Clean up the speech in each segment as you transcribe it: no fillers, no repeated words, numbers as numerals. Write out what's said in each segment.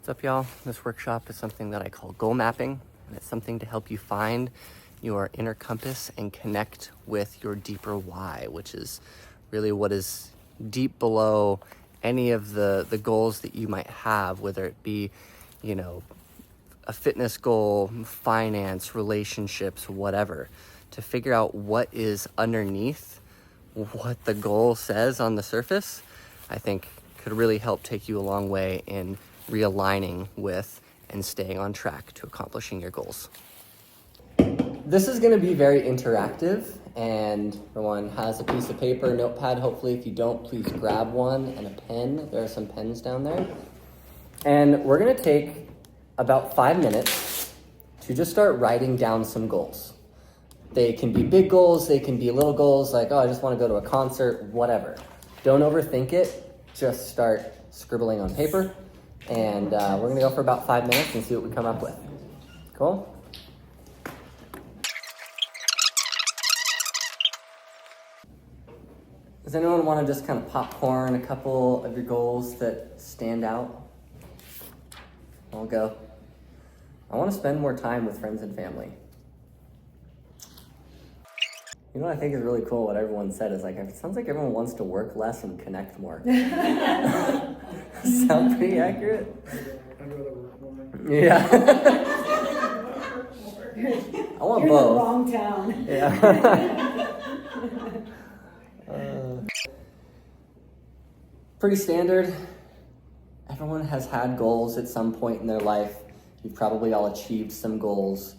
What's up, y'all? This workshop is something that I call goal mapping, and it's something to help you find your inner compass and connect with your deeper why, which is really what is deep below any of the goals that you might have, whether it be, a fitness goal, finance, relationships, whatever, to figure out what is underneath what the goal says on the surface, I think could really help take you a long way in realigning with and staying on track to accomplishing your goals. This is going to be very interactive, and everyone has a piece of paper, notepad. Hopefully, if you don't, please grab one and a pen. There are some pens down there. And we're going to take about 5 minutes to just start writing down some goals. They can be big goals, they can be little goals, like, I just want to go to a concert, whatever. Don't overthink it, just start scribbling on paper. And we're going to go for about 5 minutes and see what we come up with. Cool? Does anyone want to just kind of popcorn a couple of your goals that stand out? I'll go. I want to spend more time with friends and family. You know what I think is really cool, what everyone said is it sounds like everyone wants to work less and connect more. Sound pretty accurate? I'd rather work more. Yeah. I want You're both. in the wrong town. Yeah. Pretty standard. Everyone has had goals at some point in their life. You've probably all achieved some goals.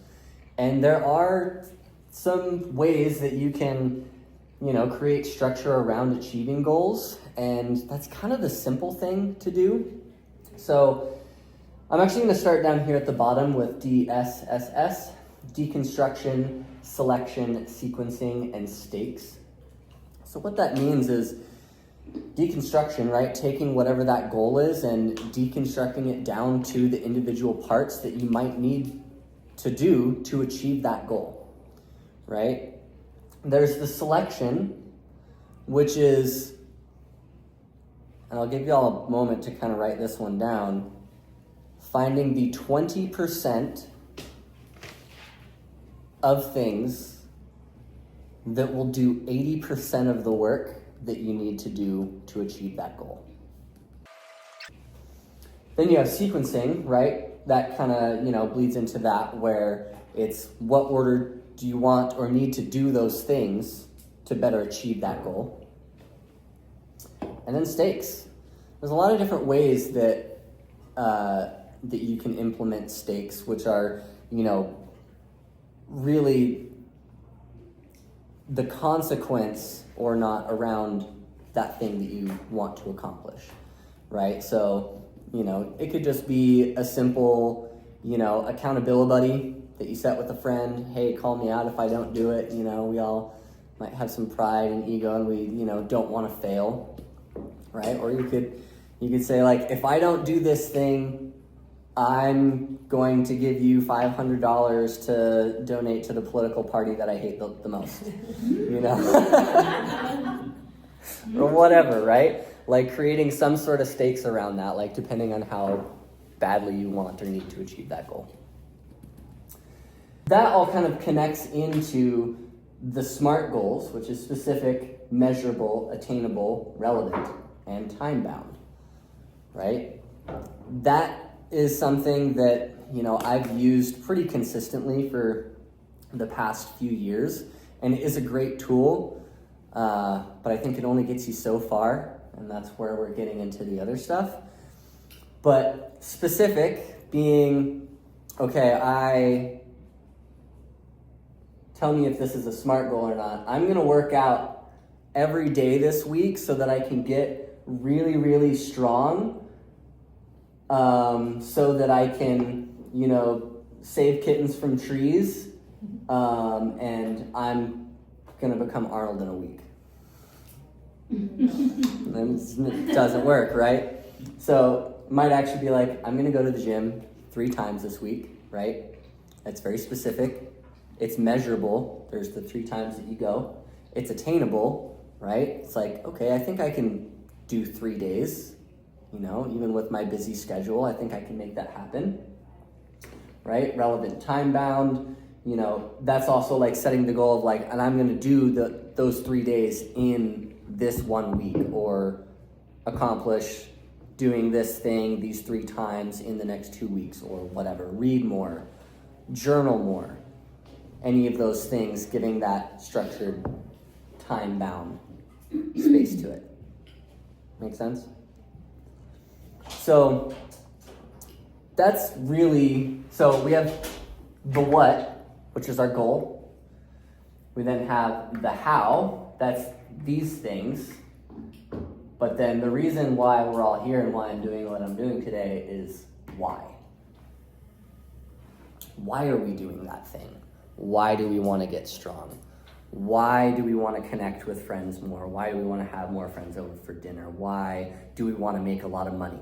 And there are some ways that you can, create structure around achieving goals. And that's kind of the simple thing to do. So I'm actually going to start down here at the bottom with DSSS, deconstruction, selection, sequencing, and stakes. So what that means is deconstruction, right? Taking whatever that goal is and deconstructing it down to the individual parts that you might need to do to achieve that goal, right? There's the selection, which is, and I'll give you all a moment to kind of write this one down, finding the 20% of things that will do 80% of the work that you need to do to achieve that goal. Then you have sequencing, right? That kind of, bleeds into that, where it's what order do you want or need to do those things to better achieve that goal. And then stakes. There's a lot of different ways that you can implement stakes, which are, really the consequence or not around that thing that you want to accomplish, right? So, it could just be a simple, accountability buddy that you set with a friend. Hey, call me out if I don't do it. We all might have some pride and ego, and we, don't want to fail, right? Or you could say, if I don't do this thing, I'm going to give you $500 to donate to the political party that I hate the most, or whatever, right? Creating some sort of stakes around that, depending on how badly you want or need to achieve that goal. That all kind of connects into the SMART goals, which is specific, measurable, attainable, relevant, and time-bound, right? That is something that, I've used pretty consistently for the past few years, and it is a great tool, but I think it only gets you so far, and that's where we're getting into the other stuff. But specific being, tell me if this is a SMART goal or not. I'm going to work out every day this week so that I can get really, really strong, so that I can, save kittens from trees, and I'm going to become Arnold in a week. It doesn't work, right? So might actually be I'm going to go to the gym 3 times this week, right? That's very specific. It's measurable. There's the 3 times that you go. It's attainable, right? It's I think I can do 3 days. You know, even with my busy schedule, I think I can make that happen, right? Relevant, time bound, you know, that's also like setting the goal of like, and I'm gonna do those 3 days in this 1 week, or accomplish doing this thing these 3 times in the next 2 weeks, or whatever. Read more, journal more, any of those things, giving that structured, time bound space to it. Make sense? So that's really, so we have the what, which is our goal. We then have the how, that's these things. But then the reason why we're all here and why I'm doing what I'm doing today is why. Why are we doing that thing? Why do we want to get strong? Why do we want to connect with friends more? Why do we want to have more friends over for dinner? Why do we want to make a lot of money?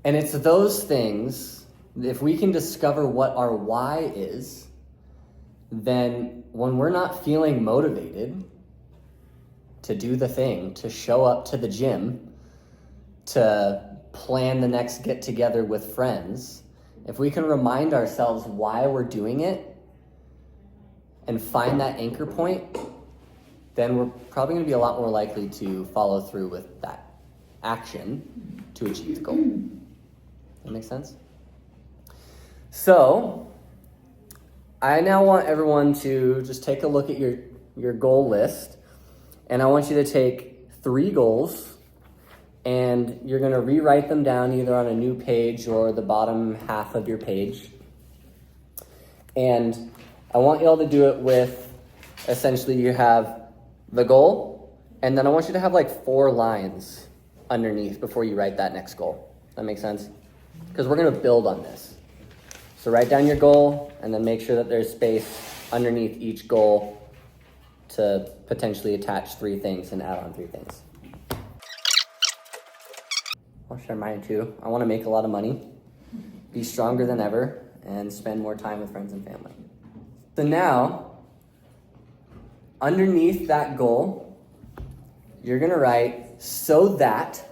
And it's those things, if we can discover what our why is, then when we're not feeling motivated to do the thing, to show up to the gym, to plan the next get together with friends, if we can remind ourselves why we're doing it and find that anchor point, then we're probably going to be a lot more likely to follow through with that action to achieve the goal. That makes sense? So, I now want everyone to just take a look at your goal list, and I want you to take 3 goals, and you're going to rewrite them down either on a new page or the bottom half of your page. And I want you all to do it with, essentially, you have the goal, and then I want you to have like 4 lines underneath before you write that next goal. That makes sense? Because we're going to build on this. So write down your goal, and then make sure that there's space underneath each goal to potentially attach 3 things and add on 3 things. I'll share mine too. I want to make a lot of money, be stronger than ever, and spend more time with friends and family. So now, underneath that goal, you're going to write, so that, ...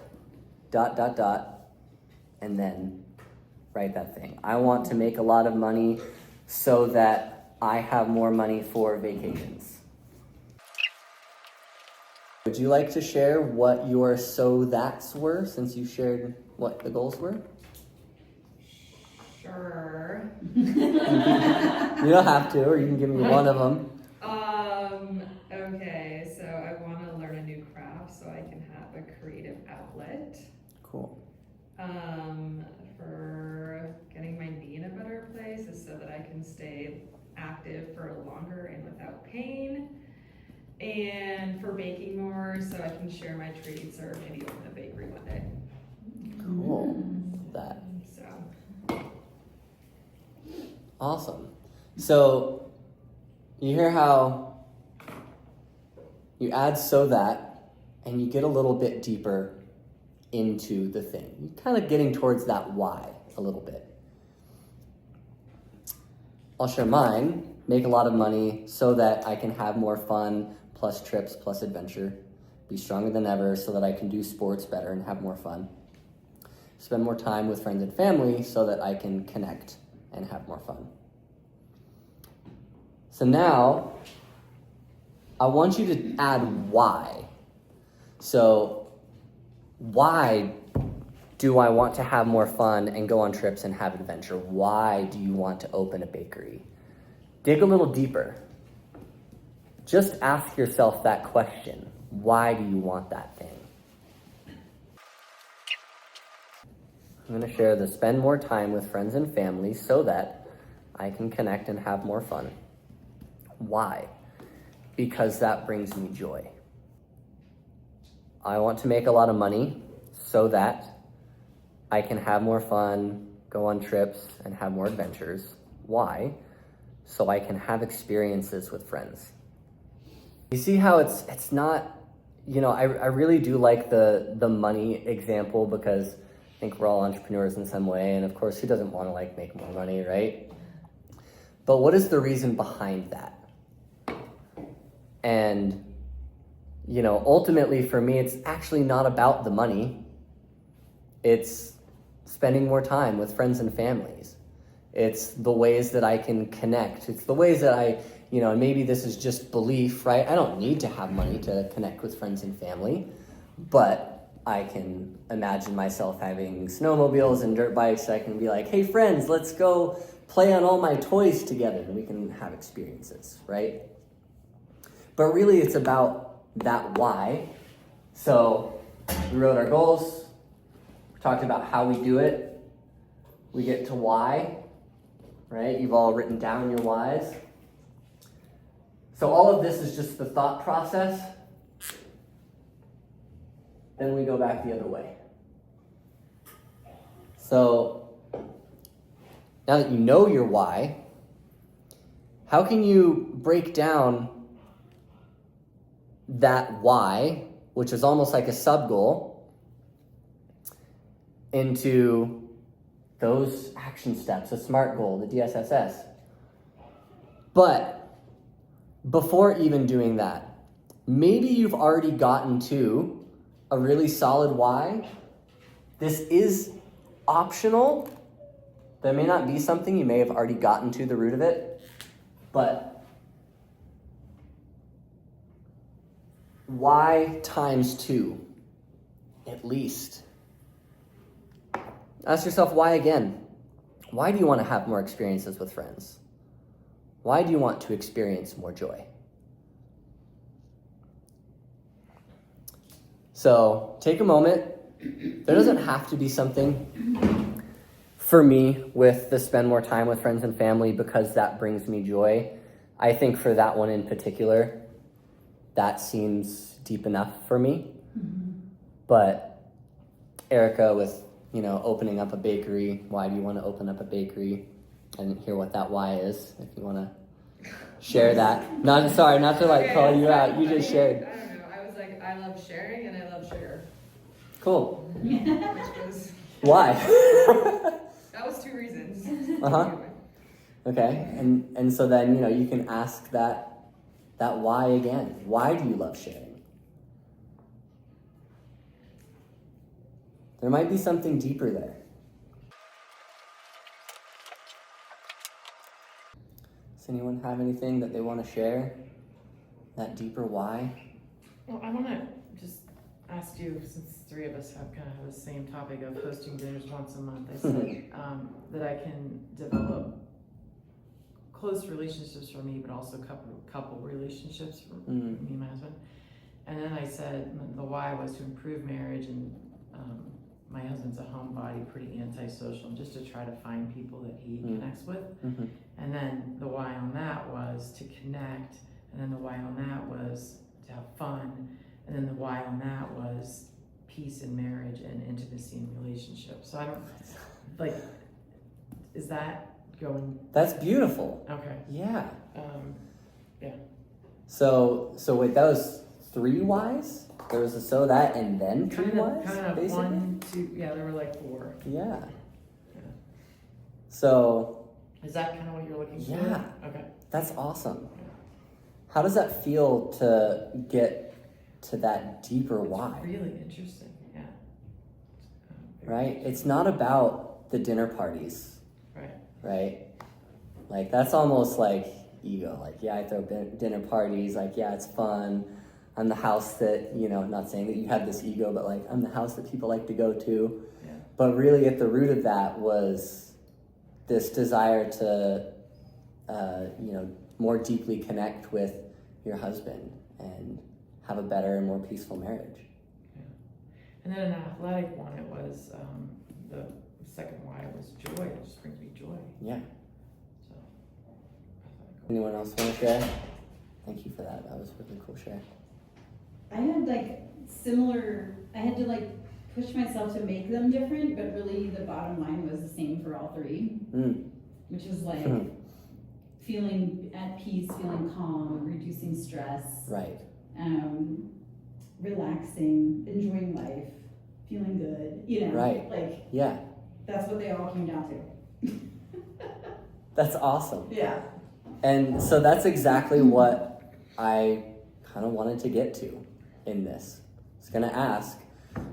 and then write that thing. I want to make a lot of money so that I have more money for vacations. Would you like to share what your so that's were, since you shared what the goals were? Sure. You don't have to, or you can give me one of them. Okay, so I want to learn a new craft so I can have a creative outlet. Cool. For getting my knee in a better place is so that I can stay active for longer and without pain. And for baking more so I can share my treats or maybe open a bakery one day. Cool. That. So. Awesome. So, you hear how you add so that, and you get a little bit deeper into the thing. You're kind of getting towards that why a little bit. I'll share mine. Make a lot of money so that I can have more fun, plus trips, plus adventure. Be stronger than ever so that I can do sports better and have more fun. Spend more time with friends and family so that I can connect and have more fun. So now, I want you to add why. So, why do I want to have more fun and go on trips and have adventure? Why do you want to open a bakery? Dig a little deeper. Just ask yourself that question. Why do you want that thing? I'm going to share the spend more time with friends and family so that I can connect and have more fun. Why? Because that brings me joy. I want to make a lot of money so that I can have more fun, go on trips, and have more adventures. Why? So I can have experiences with friends. You see how it's not, I really do like the money example because I think we're all entrepreneurs in some way, and of course, who doesn't want to make more money, right? But what is the reason behind that? And ultimately for me, it's actually not about the money. It's spending more time with friends and families. It's the ways that I can connect. It's the ways that and maybe this is just belief, right? I don't need to have money to connect with friends and family, but I can imagine myself having snowmobiles and dirt bikes. I can be like, hey friends, let's go play on all my toys together, and we can have experiences, right? But really it's about that why. So we wrote our goals, we talked about how we do it, we get to why, right? You've all written down your whys. So all of this is just the thought process. Then we go back the other way. So now that you know your why, how can you break down that why, which is almost like a sub-goal, into those action steps, a SMART goal, the DSSS? But before even doing that, maybe you've already gotten to a really solid why. This is optional. There may not be something, you may have already gotten to the root of it, but why times 2, at least? Ask yourself why again. Why do you want to have more experiences with friends? Why do you want to experience more joy? So take a moment. There doesn't have to be something for me with the spend more time with friends and family because that brings me joy. I think for that one in particular, that seems deep enough for me. But Erica, with opening up a bakery, why do you want to open up a bakery? I didn't hear what that why is. If you want to share that. Not to call you out. You just shared. I don't know. I was like, I love sharing and I love sugar. Cool. Which was Why? that was 2 reasons. Okay. And so then you can ask that why again. Why do you love sharing? There might be something deeper there. Does anyone have anything that they want to share? That deeper why? Well, I want to just ask you, since 3 of us have kind of the same topic of hosting dinners once a month, I said that I can develop close relationships for me, but also couple relationships for me and my husband. And then I said the why was to improve marriage, and my husband's a homebody, pretty antisocial, just to try to find people that he connects with. And then the why on that was to connect, and then the why on that was to have fun, and then the why on that was peace in marriage and intimacy in relationships. So I don't, is that going? That's beautiful. Okay. Yeah. Yeah. So wait, that was 3 whys? There was that and then 3 whys? Kind of basically? 1, 2, yeah, there were 4. Yeah. So. Is that kind of what you're looking for? Yeah. Okay. That's awesome. How does that feel to get to that deeper why? Really interesting, yeah. Right? It's not about the dinner parties. Right? That's almost like ego. I throw dinner parties. It's fun. I'm the house that, not saying that you have this ego, but I'm the house that people like to go to. Yeah. But really at the root of that was this desire to, more deeply connect with your husband and have a better and more peaceful marriage. Yeah. And then an athletic one, it was, the second why was joy. It just brings me joy. Yeah. So. Anyone else want to share? Thank you for that. That was a really cool share. I had similar, I had to push myself to make them different, but really the bottom line was the same for all 3, which is feeling at peace, feeling calm, reducing stress, Right. Relaxing, enjoying life, feeling good, Right. Yeah. That's what they all came down to. That's awesome. Yeah. And so that's exactly what I kind of wanted to get to. in this. It's going to ask,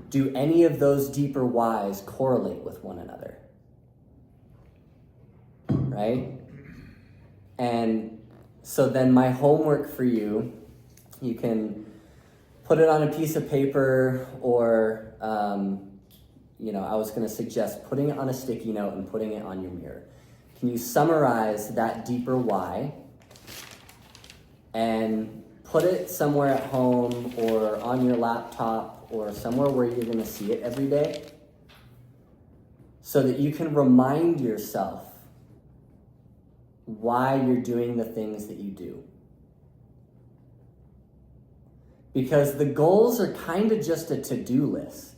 do any of those deeper whys correlate with one another? Right? And so then my homework for you, you can put it on a piece of paper, or, I was going to suggest putting it on a sticky note and putting it on your mirror. Can you summarize that deeper why and put it somewhere at home or on your laptop or somewhere where you're going to see it every day, so that you can remind yourself why you're doing the things that you do? Because the goals are kind of just a to-do list.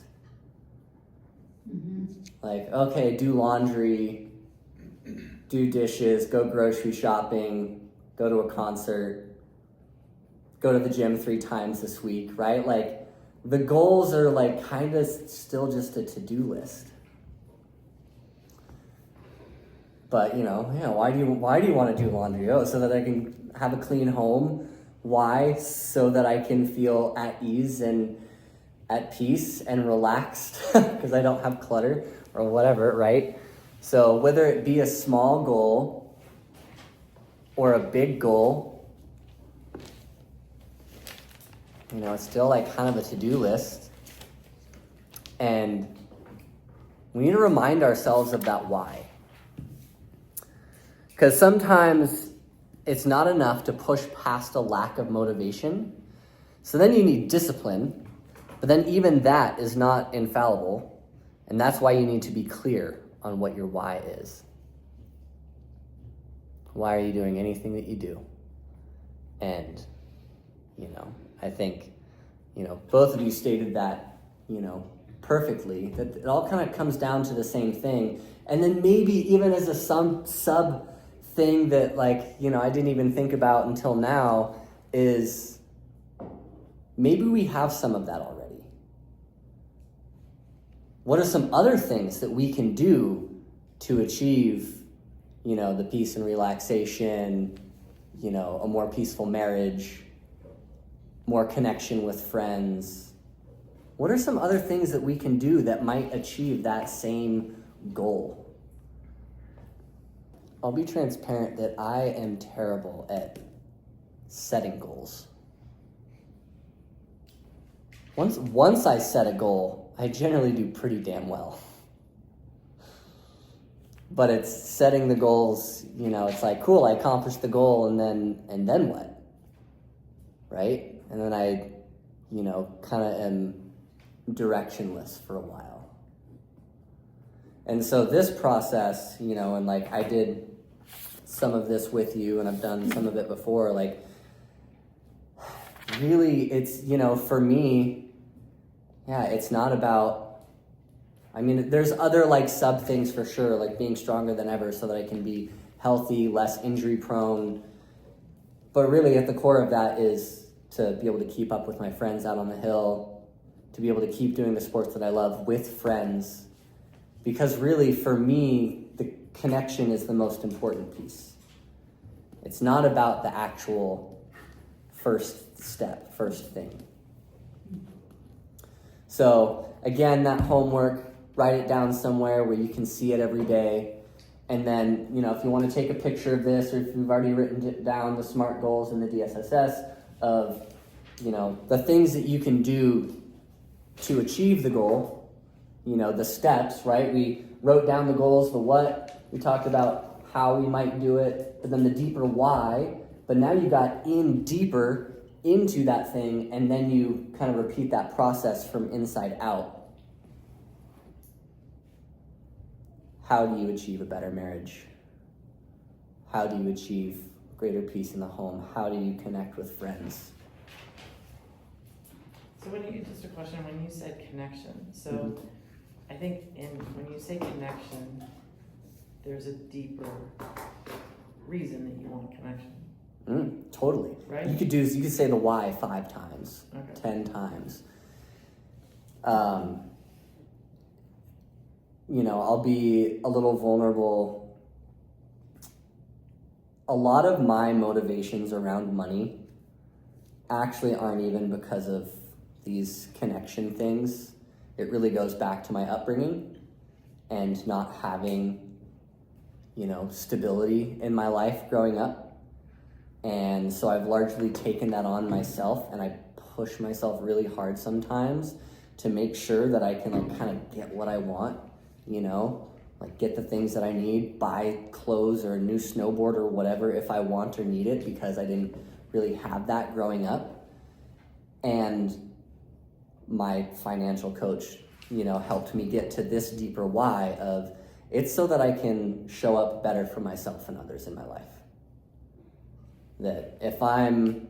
Like, okay, do laundry, do dishes, go grocery shopping, go to a concert, go to the gym 3 times this week, right? Like, the goals are like kind of still just a to-do list. But why do you want to do laundry? Oh, so that I can have a clean home. Why? So that I can feel at ease and at peace and relaxed because I don't have clutter or whatever, right? So whether it be a small goal or a big goal, it's still like kind of a to-do list. And we need to remind ourselves of that why. Because sometimes it's not enough to push past a lack of motivation. So then you need discipline. But then even that is not infallible. And that's why you need to be clear on what your why is. Why are you doing anything that you do? And, I think, both of you stated that, perfectly, that it all kind of comes down to the same thing. And then maybe even as a sub thing that I didn't even think about until now is maybe we have some of that already. What are some other things that we can do to achieve, the peace and relaxation, a more peaceful marriage, more connection with friends? What are some other things that we can do that might achieve that same goal? I'll be transparent that I am terrible at setting goals. Once I set a goal, I generally do pretty damn well. But it's setting the goals, it's like, cool, I accomplished the goal, and then what? Right? And then I, kind of am directionless for a while. And so this process, and I did some of this with you, and I've done some of it before, really, it's, for me, it's not about, there's other sub things for sure, like being stronger than ever so that I can be healthy, less injury prone. But really at the core of that is to be able to keep up with my friends out on the hill, to be able to keep doing the sports that I love with friends. Because really for me, the connection is the most important piece. It's not about the actual first step, first thing. So again, that homework, write it down somewhere where you can see it every day. And then, if you want to take a picture of this, or if you've already written it down, the SMART goals and the DSSS of, the things that you can do to achieve the goal, the steps, right? We wrote down the goals, the what, we talked about how we might do it, but then the deeper why, but now you got in deeper into that thing, and then you kind of repeat that process from inside out. How do you achieve a better marriage? How do you achieve greater peace in the home? How do you connect with friends? So just a question, when you said connection, so I think when you say connection, there's a deeper reason that you want connection. Totally. Right? You could say the why 5 times, Okay. 10 times. I'll be a little vulnerable. A lot of my motivations around money actually aren't even because of these connection things, it really goes back to my upbringing and not having, stability in my life growing up. And so I've largely taken that on myself, and I push myself really hard sometimes to make sure that I can like kind of get what I want, like get the things that I need, buy clothes or a new snowboard or whatever if I want or need it, because I didn't really have that growing up. And my financial coach, helped me get to this deeper why of it's so that I can show up better for myself and others in my life. That if I'm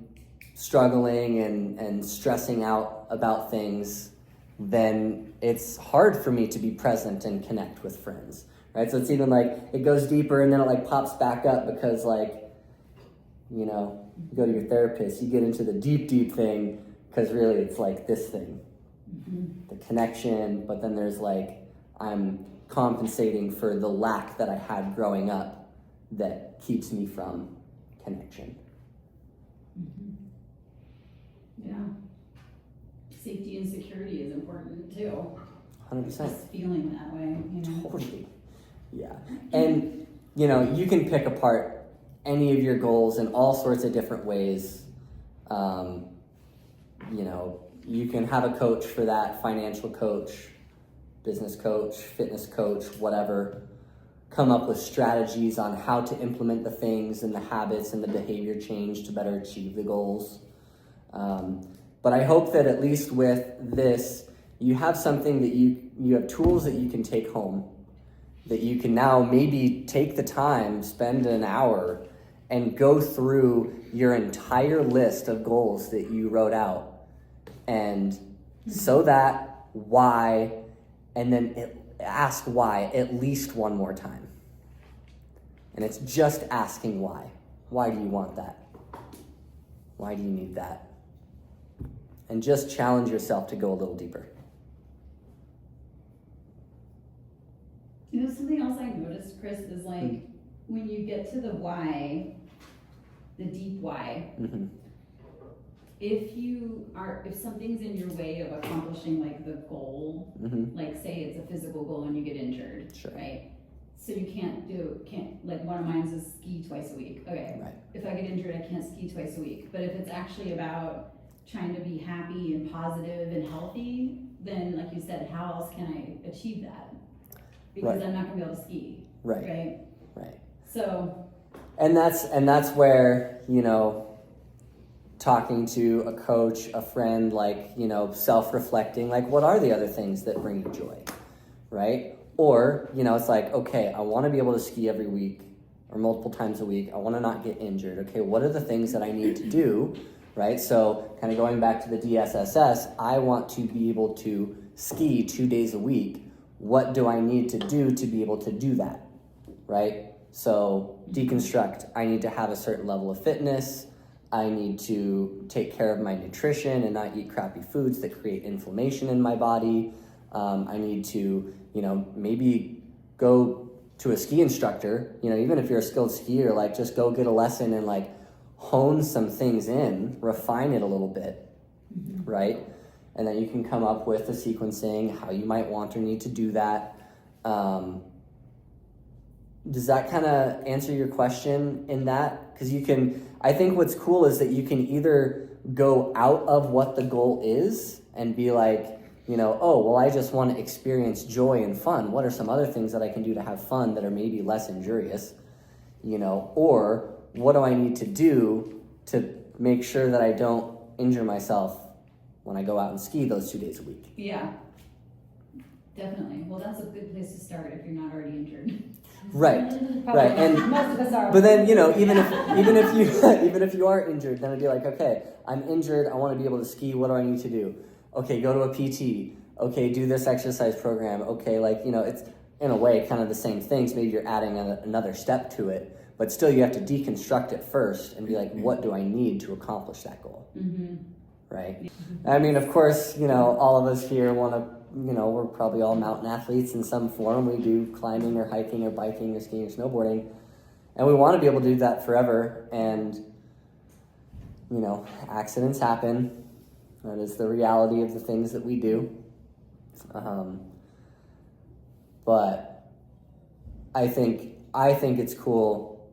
struggling and stressing out about things, then it's hard for me to be present and connect with friends, right? So it's even like it goes deeper and then it like pops back up because you go to your therapist, you get into the deep thing because really it's like this thing, the connection, but then there's like I'm compensating for the lack that I had growing up that keeps me from connection. Yeah. Safety and security is important too. 100%. Just feeling that way, Totally. Yeah. And, you can pick apart any of your goals in all sorts of different ways. You can have a coach for that, financial coach, business coach, fitness coach, whatever. Come up with strategies on how to implement the things and the habits and the behavior change to better achieve the goals. But I hope that at least with this, you have something that you have tools that you can take home, that you can now maybe take the time, spend an hour, and go through your entire list of goals that you wrote out. And so that why, and then ask why at least one more time. And it's just asking why. Why do you want that? Why do you need that? And just challenge yourself to go a little deeper. Something else I noticed, Chris, is like when you get to the why, the deep why, if something's in your way of accomplishing like the goal, like say it's a physical goal and you get injured, Sure. right? So you can't like one of mine is ski twice a week. Okay. Right. If I get injured, I can't ski twice a week. But if it's actually about trying to be happy and positive and healthy, then like you said, how else can I achieve that? Because Right. I'm not gonna be able to ski. Right. Right. So And that's where, talking to a coach, a friend, like, self-reflecting, like what are the other things that bring you joy, right? Or, it's like, okay, I want to be able to ski every week or multiple times a week. I want to not get injured. Okay, what are the things that I need to do, right? So kind of going back to the DSSS, I want to be able to ski 2 days a week. What do I need to do to be able to do that, right? So deconstruct, I need to have a certain level of fitness. I need to take care of my nutrition and not eat crappy foods that create inflammation in my body. I need to, maybe go to a ski instructor, even if you're a skilled skier, like just go get a lesson and like hone some things in, refine it a little bit, right? And then you can come up with the sequencing, how you might want or need to do that. Does that kind of answer your question in that? Because I think what's cool is that you can either go out of what the goal is and be like, I just want to experience joy and fun. What are some other things that I can do to have fun that are maybe less injurious? Or what do I need to do to make sure that I don't injure myself when I go out and ski those 2 days a week? yeah, definitely. Well, that's a good place to start if you're not already injured. Right, right, and Most of us are. but then even if you are injured, then it'd be like, okay, I'm injured. I want to be able to ski. What do I need to do? Okay, go to a PT. Okay, do this exercise program. Okay, it's in a way kind of the same things. Maybe you're adding another step to it, but still you have to deconstruct it first and be like, what do I need to accomplish that goal? Right. I mean, of course, all of us here want to. We're probably all mountain athletes in some form. We do climbing or hiking or biking or skiing or snowboarding. And we want to be able to do that forever. And, accidents happen. That is the reality of the things that we do. But I think it's cool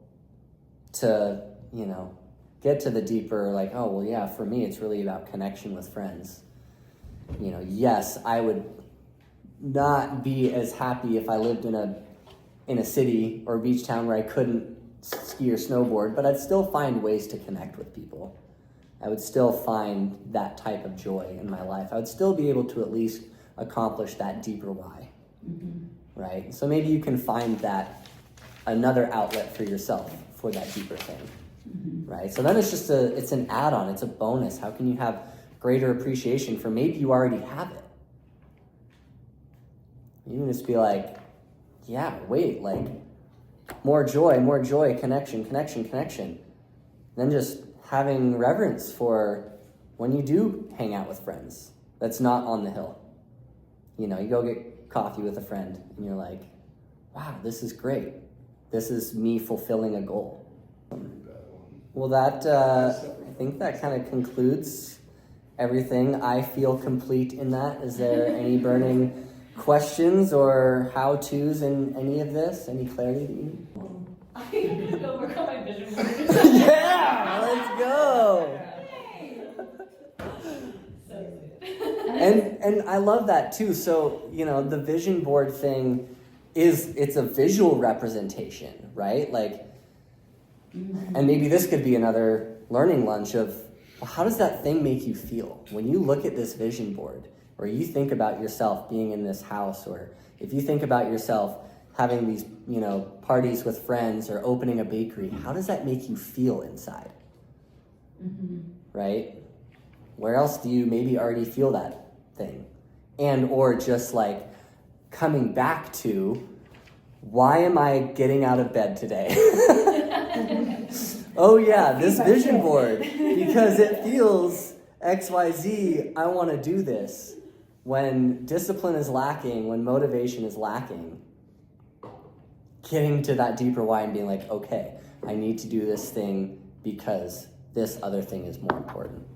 to, you know, get to the deeper, like, oh, well, yeah, for me, it's really about connection with friends. You know, yes, I would not be as happy if I lived in a city or beach town where I couldn't ski or snowboard, but I'd still find ways to connect with people. I would still find that type of joy in my life. I would still be able to at least accomplish that deeper why, right? So maybe you can find that another outlet for yourself for that deeper thing, right? So then it's an add-on, it's a bonus. How can you have greater appreciation for maybe you already have it? You can just be like, yeah, wait, like, more joy, connection. Then just having reverence for when you do hang out with friends that's not on the hill. You know, you go get coffee with a friend and you're like, wow, this is great. This is me fulfilling a goal. Well, I think that kind of concludes everything. I feel complete in that. Is there any burning questions or how-tos in any of this? Any clarity that you need? I gotta go work on my vision board. Yeah, let's go. And I love that too. So, you know, the vision board thing it's a visual representation, right? Like, and maybe this could be another learning lunch of, well, how does that thing make you feel? When you look at this vision board, or you think about yourself being in this house, or if you think about yourself having these, you know, parties with friends or opening a bakery, how does that make you feel inside? Right? Where else do you maybe already feel that thing? And or just like coming back to, why am I getting out of bed today? Oh yeah, this vision board, because it feels XYZ, I want to do this. When discipline is lacking, when motivation is lacking, getting to that deeper why and being like, okay, I need to do this thing because this other thing is more important.